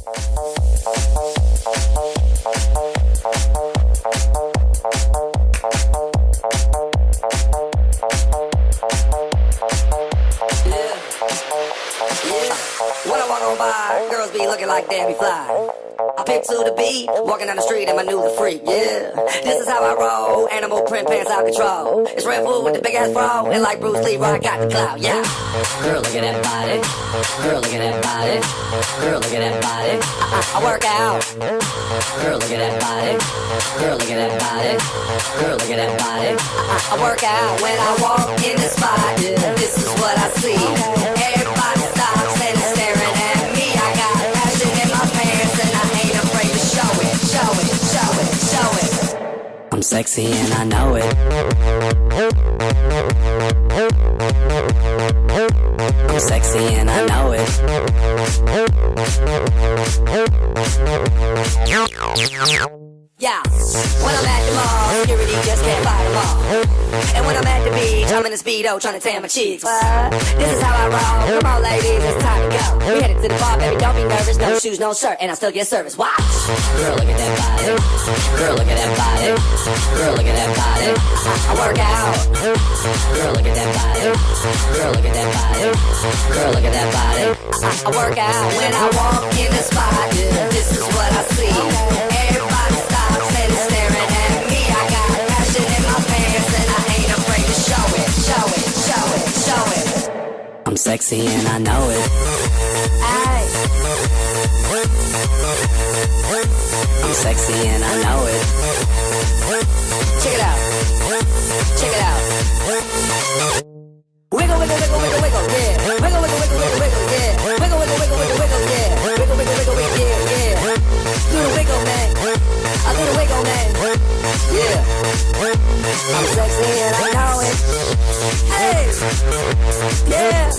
When I walk on by, girls be looking like Debbie Fly. I pick to the beat, walking down the street and my new the freak, yeah. This is how I roll, animal print pants out control. It's Red Bull with the big ass bra, and like Bruce Lee, I got the clout, yeah. Girl, look at that body. Girl, look at that body. Girl, look at that body. I work out. Girl, look at that body. Girl, look at that body. Girl, look at that body. I work out when I walk in the spot, yeah. This is what I see. Everybody stops and is staring at me. I got passion in my pants and I ain't afraid to show it, show it, show it, show it. I'm sexy and I know it. I'm sexy and I know it. Yeah, when I'm at the mall, security just can't fight them all. And when I'm at the beach, I'm in a Speedo trying to tan my cheeks. This is how I roll. Come on, ladies, it's time to go. We headed to the bar, baby, don't be nervous. No shoes, no shirt, and I still get service. Watch. Girl, look at that body. Girl, look at that body. Girl, look at that body. I work out. Girl, look at that body. Girl, look at that body. Girl, look at that body. I work out when I walk in the spot. Yeah, this is what I see. Everybody stops and is staring at me. I got passion in my pants and I ain't afraid to show it, show it, show it, show it. I'm sexy and I know it. Aye. I'm sexy and I know it. Check it out. Check it out. Wiggle, wiggle, wiggle, wiggle, wiggle, yeah. Wiggle, wiggle, wiggle, wiggle, wiggle, yeah. Wiggle, wiggle, wiggle, wiggle, wiggle, yeah. Wiggle, wiggle, wiggle, wiggle, yeah, yeah. Do the wiggle, man. I do the wiggle, man. Yeah. I'm sexy and I know it. Hey. Yeah.